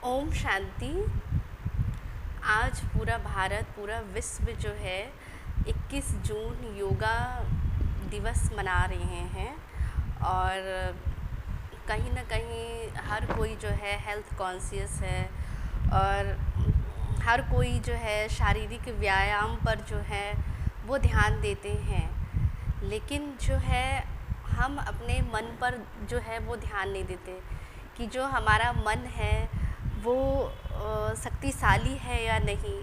ओम शांति। आज पूरा भारत, पूरा विश्व जो है 21 जून योगा दिवस मना रहे हैं। और कहीं ना कहीं हर कोई जो है हेल्थ कॉन्शियस है और हर कोई जो है शारीरिक व्यायाम पर जो है वो ध्यान देते हैं। लेकिन जो है हम अपने मन पर जो है वो ध्यान नहीं देते कि जो हमारा मन है वो शक्तिशाली है या नहीं,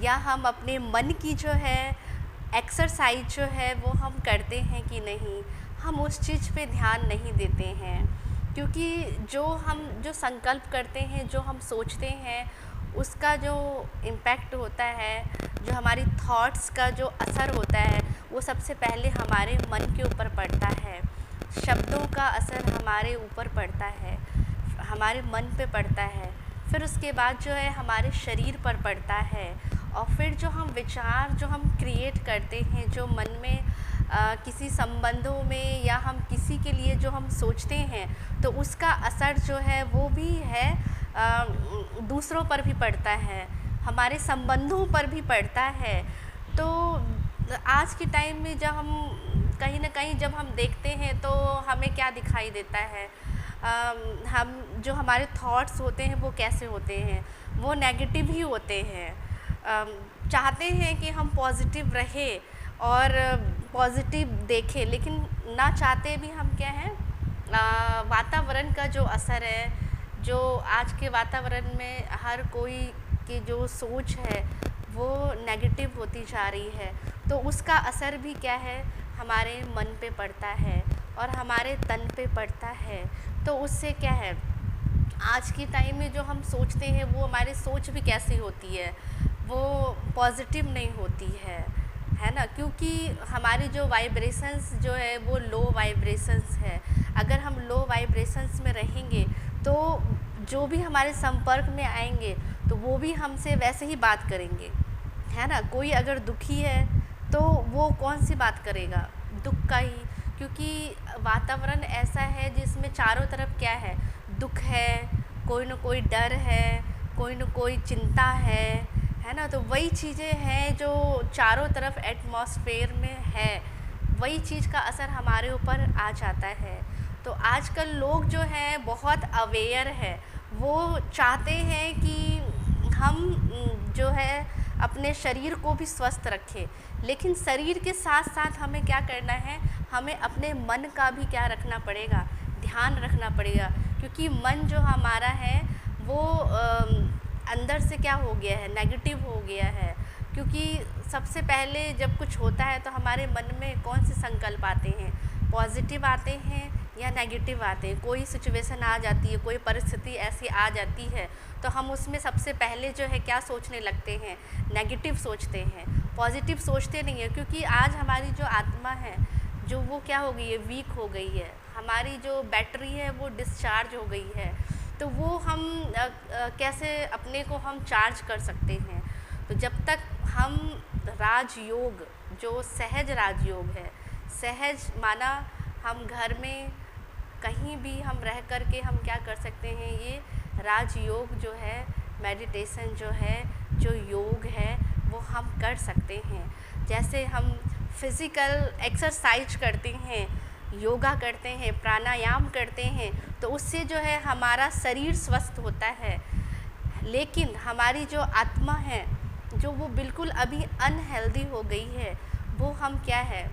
या हम अपने मन की जो है एक्सरसाइज जो है वो हम करते हैं कि नहीं। हम उस चीज़ पे ध्यान नहीं देते हैं, क्योंकि जो संकल्प करते हैं, जो हम सोचते हैं, उसका जो इम्पैक्ट होता है, जो हमारी थॉट्स का जो असर होता है, वो सबसे पहले हमारे मन के ऊपर पड़ता है। शब्दों का असर हमारे ऊपर पड़ता है, हमारे मन पे पड़ता है, फिर उसके बाद जो है हमारे शरीर पर पड़ता है। और फिर जो हम विचार जो हम क्रिएट करते हैं, जो मन में किसी संबंधों में या हम किसी के लिए जो हम सोचते हैं, तो उसका असर जो है वो भी है दूसरों पर भी पड़ता है, हमारे संबंधों पर भी पड़ता है। तो आज के टाइम में जब हम कहीं ना कहीं जब हम देखते हैं तो हमें क्या दिखाई देता है, हम जो हमारे थॉट्स होते हैं वो कैसे होते हैं, वो नेगेटिव ही होते हैं। चाहते हैं कि हम पॉजिटिव रहें और पॉजिटिव देखें, लेकिन ना चाहते भी हम क्या है, वातावरण का जो असर है, जो आज के वातावरण में हर कोई की जो सोच है वो नेगेटिव होती जा रही है, तो उसका असर भी क्या है हमारे मन पे पड़ता है और हमारे तन पे पड़ता है। तो उससे क्या है, आज की टाइम में जो हम सोचते हैं वो हमारी सोच भी कैसी होती है, वो पॉजिटिव नहीं होती है ना, क्योंकि हमारी जो वाइब्रेशंस जो है वो लो वाइब्रेशंस है। अगर हम लो वाइब्रेशंस में रहेंगे तो जो भी हमारे संपर्क में आएंगे तो वो भी हमसे वैसे ही बात करेंगे, है ना। कोई अगर दुखी है तो वो कौन सी बात करेगा, दुख का ही, क्योंकि वातावरण ऐसा है जिसमें चारों तरफ क्या है, दुख है, कोई न कोई डर है, कोई न कोई चिंता है ना। तो वही चीज़ें हैं जो चारों तरफ एटमॉस्फेयर में है, वही चीज़ का असर हमारे ऊपर आ जाता है। तो आजकल लोग जो हैं बहुत अवेयर है, वो चाहते हैं कि हम जो है अपने शरीर को भी स्वस्थ रखें, लेकिन शरीर के साथ साथ हमें क्या करना है, हमें अपने मन का भी क्या रखना पड़ेगा, ध्यान रखना पड़ेगा। क्योंकि मन जो हमारा है वो अंदर से क्या हो गया है, नेगेटिव हो गया है। क्योंकि सबसे पहले जब कुछ होता है तो हमारे मन में कौन से संकल्प आते हैं, पॉजिटिव आते हैं या नेगेटिव आते हैं। कोई सिचुएशन आ जाती है, कोई परिस्थिति ऐसी आ जाती है तो हम उसमें सबसे पहले जो है क्या सोचने लगते हैं, नेगेटिव सोचते हैं, पॉजिटिव सोचते नहीं है। क्योंकि आज हमारी जो आत्मा है जो वो क्या हो गई है, वीक हो गई है, हमारी जो बैटरी है वो डिस्चार्ज हो गई है। तो वो हम कैसे अपने को हम चार्ज कर सकते हैं। तो जब तक हम राजयोग, जो सहज राजयोग है, सहज माना हम घर में कहीं भी हम रह कर के हम क्या कर सकते हैं, ये राजयोग जो है, मेडिटेशन जो है, जो योग है, वो हम कर सकते हैं। जैसे हम फिज़िकल एक्सरसाइज करते हैं, योगा करते हैं, प्राणायाम करते हैं, तो उससे जो है हमारा शरीर स्वस्थ होता है। लेकिन हमारी जो आत्मा है जो वो बिल्कुल अभी अनहेल्दी हो गई है, वो हम क्या है,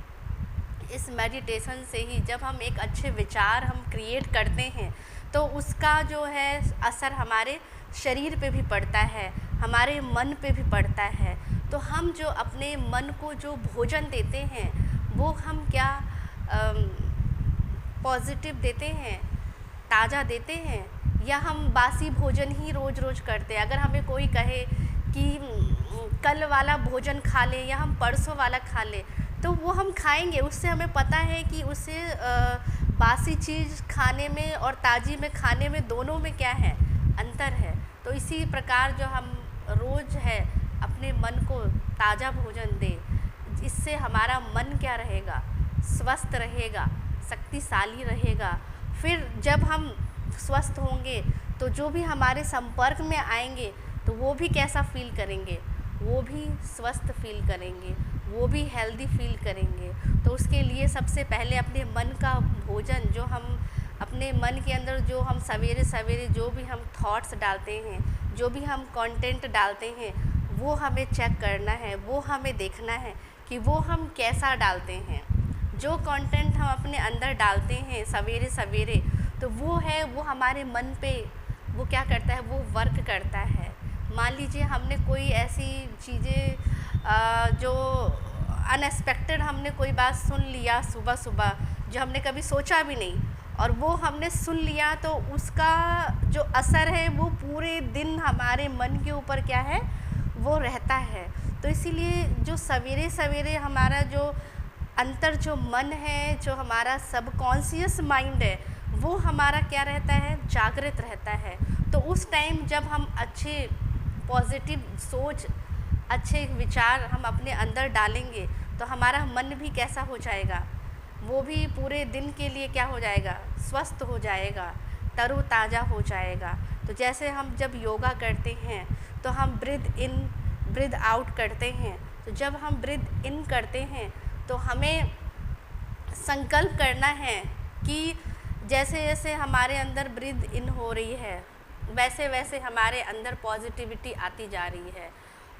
इस मेडिटेशन से ही जब हम एक अच्छे विचार हम क्रिएट करते हैं तो उसका जो है असर हमारे शरीर पे भी पड़ता है, हमारे मन पे भी पड़ता है। तो हम जो अपने मन को जो भोजन देते हैं वो हम क्या पॉजिटिव देते हैं, ताज़ा देते हैं, या हम बासी भोजन ही रोज़ रोज़ करते हैं। अगर हमें कोई कहे कि कल वाला भोजन खा लें या हम परसों वाला खा लें, तो वो हम खाएंगे, उससे हमें पता है कि उससे बासी चीज़ खाने में और ताज़ी में खाने में दोनों में क्या है, अंतर है। तो इसी प्रकार जो हम रोज़ है अपने मन को ताज़ा भोजन दें, इससे हमारा मन क्या रहेगा, स्वस्थ रहेगा, शक्तिशाली रहेगा। फिर जब हम स्वस्थ होंगे तो जो भी हमारे संपर्क में आएंगे तो वो भी कैसा फील करेंगे, वो भी स्वस्थ फील करेंगे, वो भी हेल्दी फील करेंगे। तो उसके लिए सबसे पहले अपने मन का भोजन, जो हम अपने मन के अंदर जो हम सवेरे सवेरे जो भी हम थॉट्स डालते हैं, जो भी हम कंटेंट डालते हैं, वो हमें चेक करना है, वो हमें देखना है कि वो हम कैसा डालते हैं। जो कंटेंट हम अपने अंदर डालते हैं सवेरे सवेरे, तो वो है, वो हमारे मन पे वो क्या करता है, वो वर्क करता है। मान लीजिए हमने कोई ऐसी चीज़ें जो अनएक्सपेक्टेड हमने कोई बात सुन लिया सुबह सुबह, जो हमने कभी सोचा भी नहीं, और वो हमने सुन लिया, तो उसका जो असर है वो पूरे दिन हमारे मन के ऊपर क्या है, वो रहता है। तो इसीलिए जो सवेरे सवेरे हमारा जो अंतर जो मन है, जो हमारा सबकॉन्शियस माइंड है, वो हमारा क्या रहता है, जागृत रहता है। तो उस टाइम जब हम अच्छे पॉजिटिव सोच, अच्छे विचार हम अपने अंदर डालेंगे, तो हमारा मन भी कैसा हो जाएगा, वो भी पूरे दिन के लिए क्या हो जाएगा, स्वस्थ हो जाएगा, तरोताज़ा हो जाएगा। तो जैसे हम जब योगा करते हैं तो हम ब्रीद इन ब्रीद आउट करते हैं। तो जब हम ब्रीद इन करते हैं तो हमें संकल्प करना है कि जैसे जैसे हमारे अंदर ब्रीद इन हो रही है, वैसे वैसे हमारे अंदर पॉजिटिविटी आती जा रही है,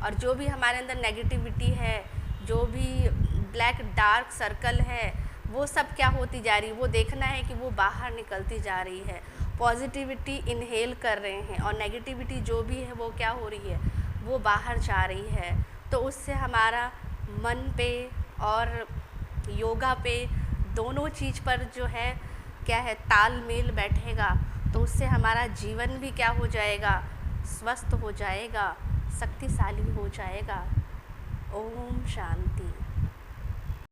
और जो भी हमारे अंदर नेगेटिविटी है, जो भी ब्लैक डार्क सर्कल है, वो सब क्या होती जा रही है, वो देखना है कि वो बाहर निकलती जा रही है। पॉजिटिविटी इनहेल कर रहे हैं, और नेगेटिविटी जो भी है वो क्या हो रही है, वो बाहर जा रही है। तो उससे हमारा मन पे और योगा पे दोनों चीज़ पर जो है क्या है, तालमेल बैठेगा। तो उससे हमारा जीवन भी क्या हो जाएगा, स्वस्थ हो जाएगा, शक्तिशाली हो जाएगा। ओम शांति।